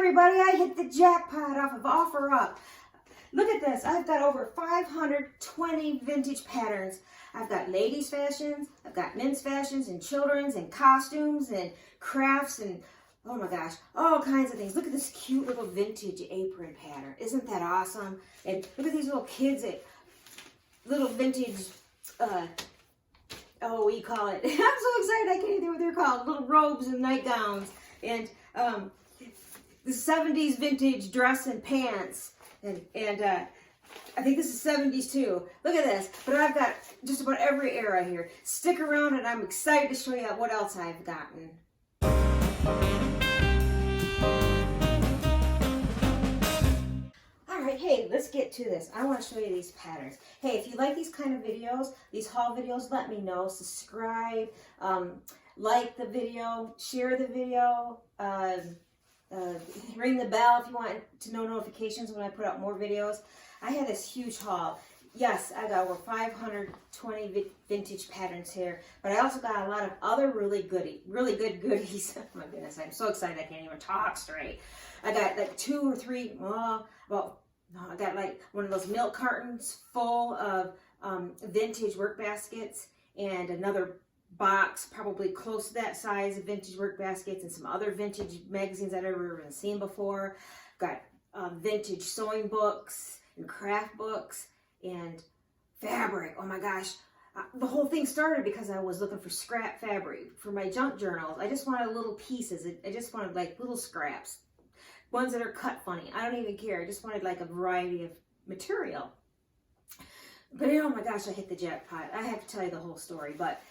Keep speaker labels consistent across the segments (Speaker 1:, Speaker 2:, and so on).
Speaker 1: everybody, I hit the jackpot off of OfferUp. Look at this, I've got over 520 vintage patterns. I've got ladies fashions, I've got men's fashions and children's and costumes and crafts and oh my gosh, all kinds of things. Look at this cute little vintage apron pattern. Isn't that awesome? And look at these little kids at little vintage, what do you call it? I'm so excited, I can't even think what they're called. Little robes and nightgowns. And the 70s vintage dress and pants. And I think this is 70s too. Look at this. But I've got just about every era here. Stick around and I'm excited to show you what else I've gotten. Alright, hey, let's get to this. I want to show you these patterns. Hey, if you like these kind of videos, these haul videos, let me know. Subscribe, like the video, share the video, ring the bell if you want to know notifications when I put out more videos. I had this huge haul. Yes, I got over 520 vintage patterns here, but I also got a lot of other really good goodies. Oh my goodness, I'm so excited I can't even talk straight. I got like 2 or 3, I got like one of those milk cartons full of vintage work baskets and another box probably close to that size of vintage work baskets and some other vintage magazines I've never even seen before. Got vintage sewing books and craft books and fabric. Oh my gosh. The whole thing started because I was looking for scrap fabric for my junk journals. I just wanted little pieces. I just wanted like little scraps. Ones that are cut funny. I don't even care. I just wanted like a variety of material. But oh my gosh, I hit the jackpot. I have to tell you the whole story. But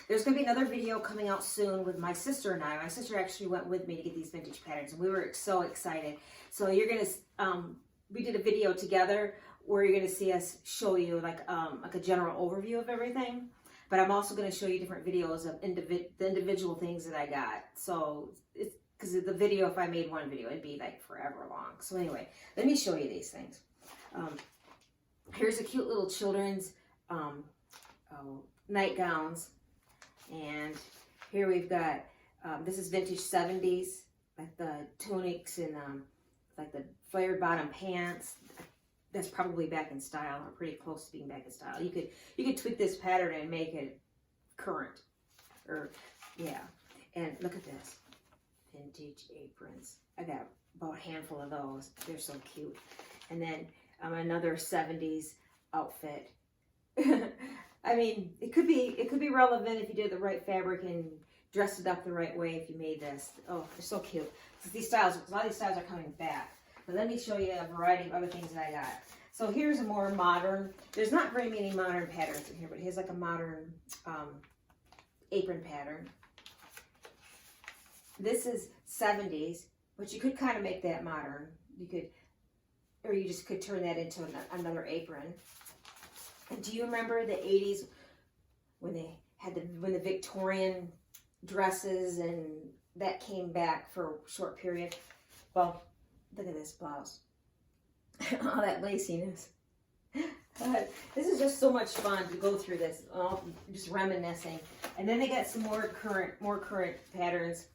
Speaker 1: there's going to be another video coming out soon with my sister and I. My sister actually went with me to get these vintage patterns. And we were so excited. So you're going to, we did a video together where you're going to see us show you like a general overview of everything. But I'm also going to show you different videos of the individual things that I got. So it's, because the video, if I made one video, it'd be like forever long. So anyway, let me show you these things. Here's a cute little children's nightgowns. And here we've got, this is vintage 70s, like the tunics and like the flared bottom pants. That's probably back in style, or pretty close to being back in style. You could tweak this pattern and make it current. Or, yeah. And look at this. Vintage aprons. I got about a handful of those. They're so cute. And then another 70s outfit. I mean, it could be relevant if you did the right fabric and dressed it up the right way if you made this. Oh, they're so cute. These styles, a lot of these styles are coming back. But let me show you a variety of other things that I got. So here's a more modern, there's not very many modern patterns in here, but here's like a modern apron pattern. This is 70s, but you could kind of make that modern. You could, or you just could turn that into another apron. And do you remember the 80s when they had when the Victorian dresses and that came back for a short period? Well, look at this blouse. All that laciness. This is just so much fun to go through this, just reminiscing. And then they got some more current patterns.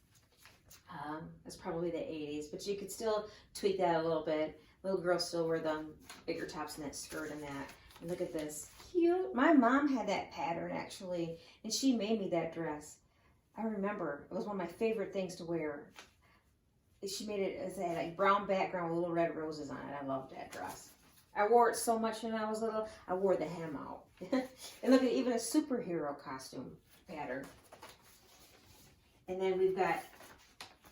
Speaker 1: That's probably the 80s, but you could still tweak that a little bit. Little girls still wear the bigger tops and that skirt and that. And look at this, cute. My mom had that pattern actually, and she made me that dress. I remember it was one of my favorite things to wear. She made it as a like brown background with little red roses on it. I loved that dress. I wore it so much when I was little. I wore the hem out. And look at even a superhero costume pattern. And then we've got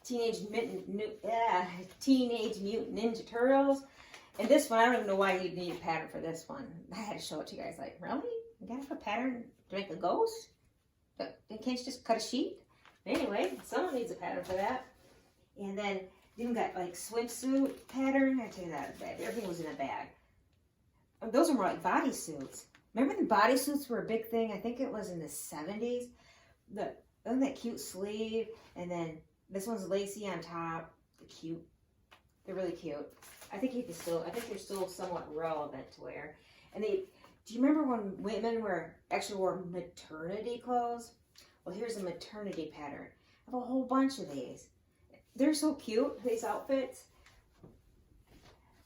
Speaker 1: Teenage Mutant Ninja Turtles. And this one, I don't even know why you need a pattern for this one. I had to show it to you guys. Like, really? You gotta have a pattern to make a ghost? But can't you just cut a sheet? Anyway, someone needs a pattern for that. And then even got like swimsuit pattern. I tell you that, everything was in a bag. Those are more like bodysuits. Remember when bodysuits were a big thing? I think it was in the 70s. Isn't that cute sleeve? And then this one's lacy on top. They're cute. They're really cute. I think they're still somewhat relevant to wear. And do you remember when women actually wore maternity clothes? Well, here's a maternity pattern. I have a whole bunch of these. they're so cute, these outfits.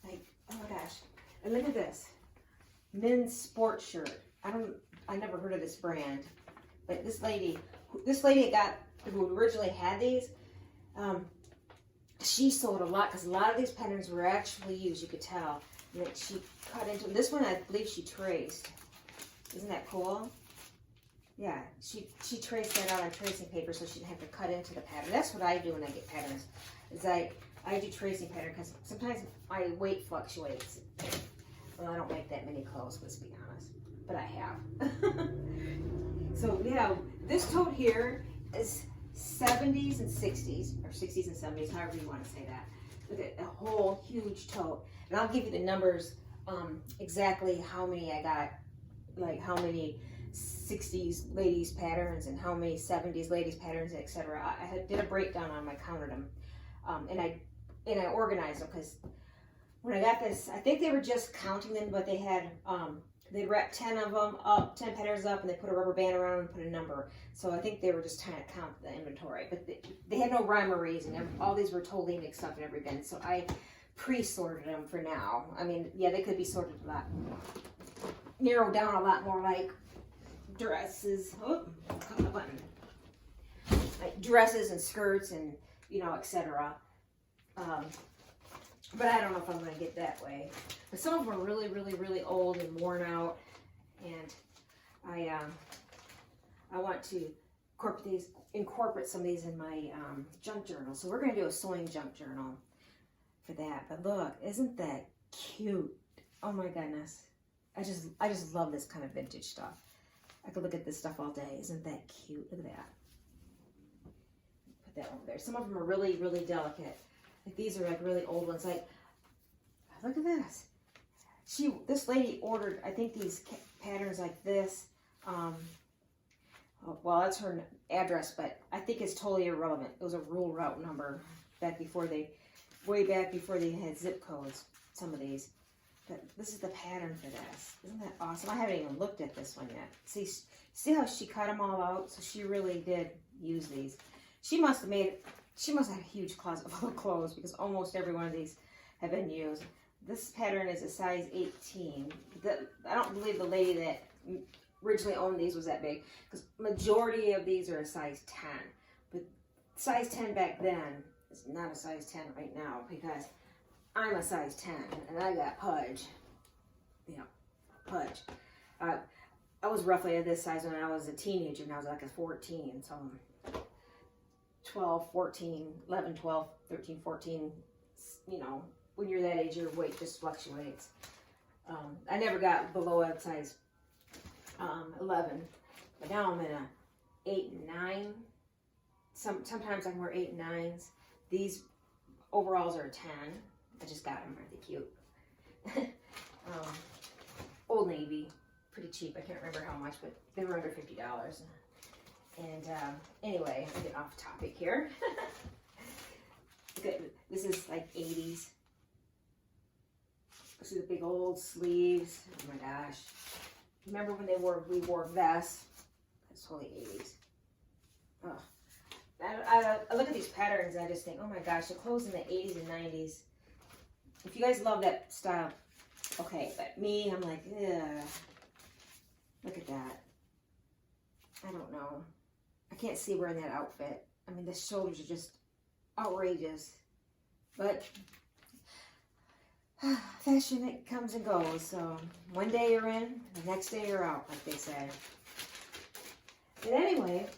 Speaker 1: Like, oh my gosh. And look at this. Men's sports shirt. I never heard of this brand. But this lady who originally had these, she sold a lot because a lot of these patterns were actually used, you could tell. Like she cut into this one, I believe she traced. Isn't that cool? Yeah, she traced that out on tracing paper so she didn't have to cut into the pattern. That's what I do when I get patterns. Is I do tracing pattern because sometimes my weight fluctuates. Well, I don't make that many clothes, let's be honest, but I have. So yeah, this tote here is 70s and 60s, or 60s and 70s, however you want to say that. Look at a whole huge tote, and I'll give you the numbers exactly how many I got, like how many 60s ladies patterns and how many 70s ladies patterns, etc. I did a breakdown on them. I counted them, and I organized them because when I got this, I think they were just counting them, but they had they wrapped 10 of them up, 10 patterns up, and they put a rubber band around and put a number. So I think they were just trying to count the inventory, but they had no rhyme or reason. All these were totally mixed up in every bin. So I pre-sorted them for now. I mean, yeah, they could be sorted a lot, narrowed down a lot more, like dresses. Oh, cut my button. Like dresses and skirts and, you know, etc. But I don't know if I'm going to get that way. But some of them are really, really, really old and worn out. And I want to incorporate some of these in my junk journal. So we're going to do a sewing junk journal for that. But look, isn't that cute? Oh my goodness. I just love this kind of vintage stuff. I could look at this stuff all day. Isn't that cute? Look at that. Put that over there. Some of them are really, really delicate. Like these are like really old ones. Like, look at this. This lady ordered, I think, these patterns like this. Well, that's her address, but I think it's totally irrelevant. It was a rural route number way back before they had zip codes. Some of these. But this is the pattern for this. Isn't that awesome? I haven't even looked at this one yet. See how she cut them all out? So she really did use these. She must have a huge closet full of clothes because almost every one of these have been used. This pattern is a size 18. I don't believe the lady that originally owned these was that big because majority of these are a size 10. But size 10 back then is not a size 10 right now because I'm a size 10 and I got pudge. You know, pudge. I was roughly at this size when I was a teenager and I was like a 14. So 12, 14, 11, 12, 13, 14, you know, when you're that age, your weight just fluctuates. I never got below a size 11, but now I'm in a 8 and 9. Sometimes I can wear 8 and 9s. These overalls are a 10. I just got them, aren't they cute? Old Navy, pretty cheap. I can't remember how much, but they were under $50. And anyway, I'm getting off topic here. This is like 80s. See the big old sleeves. Oh my gosh. Remember when we wore vests? That's totally 80s. Oh. I look at these patterns and I just think, oh my gosh, the clothes in the 80s and 90s. If you guys love that style, okay. But me, I'm like, ugh. Look at that. I don't know. I can't see wearing that outfit. I mean, the shoulders are just outrageous. But fashion, it comes and goes. So one day you're in, the next day you're out, like they say. But anyway,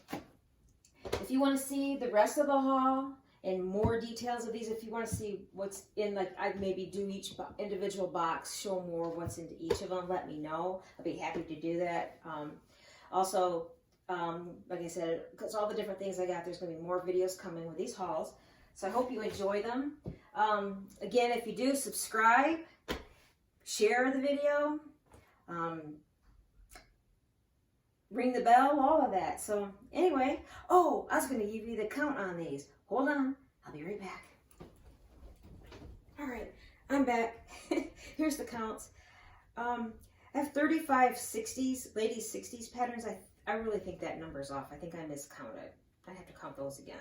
Speaker 1: if you want to see the rest of the haul and more details of these, if you want to see what's in, like I'd maybe do each individual box, show more what's into each of them, let me know. I'll be happy to do that. Also, like I said, because all the different things I got, there's going to be more videos coming with these hauls. So I hope you enjoy them. Again, if you do, subscribe, share the video, ring the bell, all of that. So anyway, oh, I was going to give you the count on these. Hold on, I'll be right back. All right, I'm back. Here's the counts. I have 35 60s, ladies 60s patterns. I really think that number's off. I think I miscounted. I have to count those again.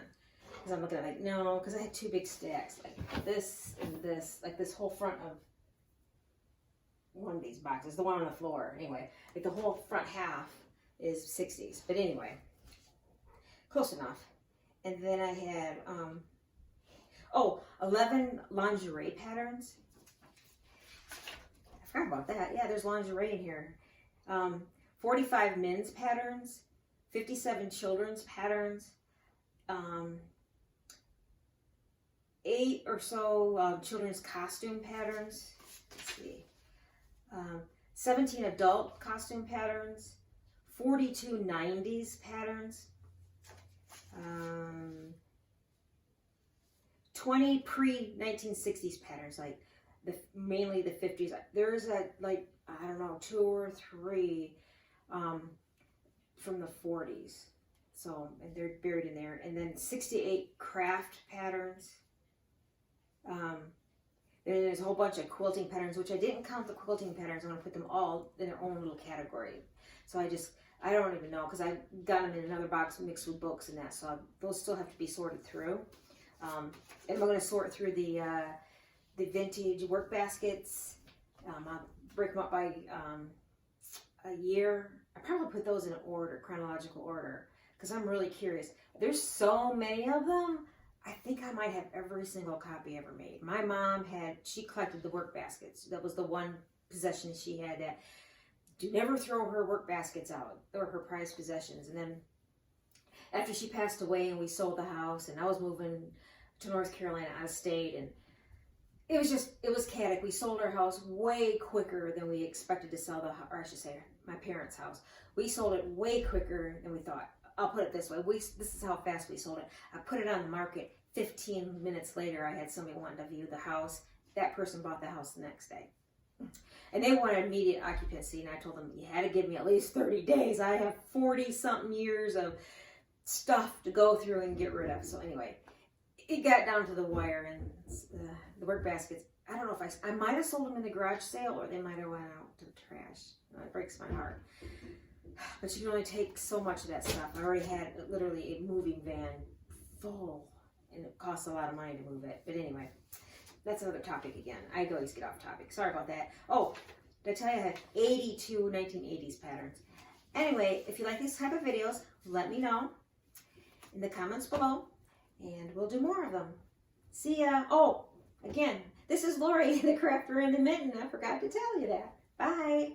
Speaker 1: Because I'm looking at like, no, because I had two big stacks, like this and this, like this whole front of one of these boxes, the one on the floor. Anyway, like the whole front half is 60s. But anyway, close enough. And then I had, 11 lingerie patterns. I forgot about that. Yeah, there's lingerie in here. 45 men's patterns, 57 children's patterns, 8 or so children's costume patterns. Let's see. 17 adult costume patterns, 42 90s patterns, 20 pre-1960s patterns, like mainly the 50s. There's I don't know, 2 or 3 from the 40s. So, and they're buried in there. And then 68 craft patterns. Then there's a whole bunch of quilting patterns, which I didn't count the quilting patterns. I'm going to put them all in their own little category. So I don't even know, because I got them in another box mixed with books and that. So those still have to be sorted through. And I'm going to sort through the vintage work baskets. I'll break them up by a year. I probably put those in order, chronological order, because I'm really curious. There's so many of them. I think I might have every single copy ever made. My mom she collected the work baskets. That was the one possession she had, that never throw her work baskets out. They were her prized possessions. And then after she passed away and we sold the house and I was moving to North Carolina out of state, and it was chaotic. We sold our house way quicker than we expected to sell or I should say my parents' house. We sold it way quicker than we thought. I'll put it this way. This is how fast we sold it. I put it on the market. 15 minutes later, I had somebody wanting to view the house. That person bought the house the next day. And they wanted immediate occupancy, and I told them, you had to give me at least 30 days. I have 40-something years of stuff to go through and get rid of. So anyway, it got down to the wire, and the work baskets, I don't know if I might have sold them in the garage sale, or they might have went out to the trash. It breaks my heart. But you can only take so much of that stuff. I already had literally a moving van full, and it costs a lot of money to move it. But anyway, that's another topic again. I always get off topic. Sorry about that. Oh, did I tell you I had 82 1980s patterns? Anyway, if you like these type of videos, let me know in the comments below, and we'll do more of them. See ya. Oh, again, this is Lori, the crafter in the mitten. I forgot to tell you that. Bye.